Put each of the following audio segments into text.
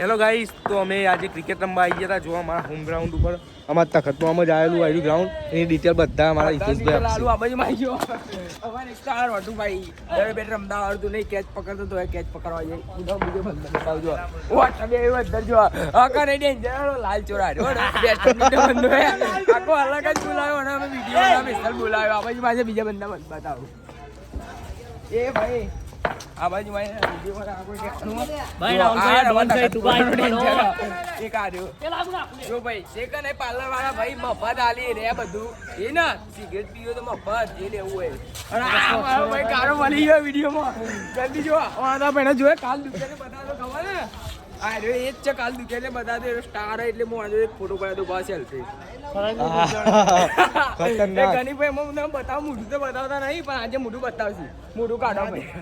Hello guys, તો અમે આજે ક્રિકેટ રમવા આવી ગયા હતા. જો અમારા હોમ ગ્રાઉન્ડ ઉપર અમારા તખતમાં જ આવેલું આવ્યું ગ્રાઉન્ડ, એની ડિટેલ બધા અમારા હિતેશભાઈ આપશે. આ બાજુ માં ગયો અમારે સ્ટાર હતું ભાઈ, દર બેટ રમતા આવડતું નહીં, કેચ પકડતો તો કેચ પકડવા જાય બીજો બંધ બતાવજો. ઓ તમે એવું અંદર જો આકા રેડી ડેન્જર લાલ ચોરા બેટ બંધ આખો અલગ જ બોલાવ્યો અને અમે વિડીયો સ્પેશિયલ બોલાવ્યો. આ બાજુ પાસે બીજા બંધા બતાવો. એ ભાઈ આ બાજુ માં વિડીયો માં કોઈ ભાઈ એક આર્યો જો ભાઈ સેકન્ડ એ પાર્લર વાળા ભાઈ મફત આલી રે બધું એ ના સિગરેટ પીવો તો મફત એ લેવું હોય. અને આ મારો ભાઈ કારો મળી ગયો વિડીયો માં જલ્દી જો આના ભાઈ જોયે કાલ દુકાને બતાવો ખબર ને આ રે એ જ છે કાલ દુકાને બતાવો સ્ટાર એટલે હું આજે એક ફોટો પાડ્યો તો બસ સેલ્ફી ખતરનાક ગની ભાઈ મને બતાવ મોઢું તો બતાવતા નહીં પણ આજે મોઢું બતાવશે મોઢું કાઢો ભાઈ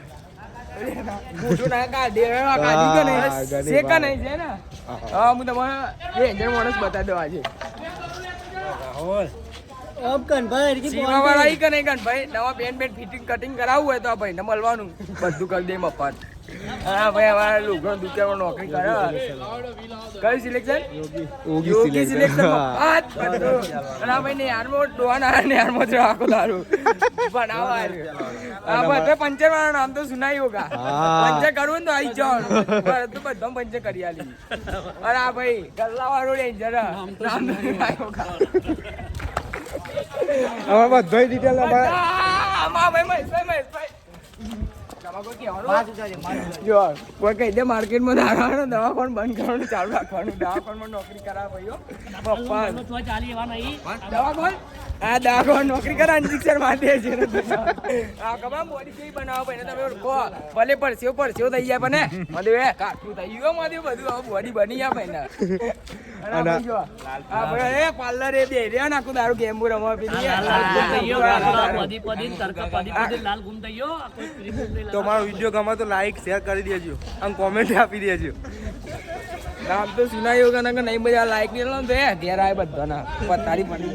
મોઢું ના કાઢે કાઢી કે નહીં શેકા નહીં છે ને હા હું તમારે ડેન્જર માણસ બતાવી દઉં આજે સીમાવાળા કે નહીં કનભાઈ નવા પેન્ટ ફિટિંગ કટિંગ કરાવવું હોય તો આ ભાઈને મળવાનું બધું કરી દે મફત. હા ભાઈ અમારા લોકો દુકાનમાં નોકરી કરે કઈ સિલેક્શન યોગી સિલેક્શન મફત બધું. અને આ ભાઈ નેહારમાં ડોવાના નેહારમાં જ રાખો દારૂ બનાવવા આ બધા પંચર વાળા નામ તો સુનાઈ હોગા પંચર કરવું ને તો આવી જવાનું તો બધા પંચર કરી આલી. અરે આ ભાઈ ગલ્લા વાળો ડેન્જર નામ તો સુનાઈ હોગા અમારા બધા ડિટેલ કોઈ કહી દે માર્કેટમાં દાવાનું દવાખાનું બંધ કરવાનું ચાલુ રાખવાનું દવાખાનમાં નોકરી કરાવે ભાઈઓ પપ્પા દવાખાન આ દવાખાન નોકરી કરે ઇન્જેક્શન મારી દે છે આ ખબર બોડી કેવી બનાવો ભાઈ તમે ઓળખો ભલે પરસ્યો થઈ જાય પણ મને કાઠું થઈ ગયું મારી બધું બોડી બની જાય ભાઈ ને પાર્લર એ બે રહ્યા નાખું દારૂ ગેમ રમવા તો અમારો વિડીયો ગમે તો લાઈક શેર કરી દેજો અને કોમેન્ટ આપી દેજો. નામ તો સુનાઈ હોગા નહીં મજા લાઈક નહીં લો ઘેર આવે બધાના પતારી પડી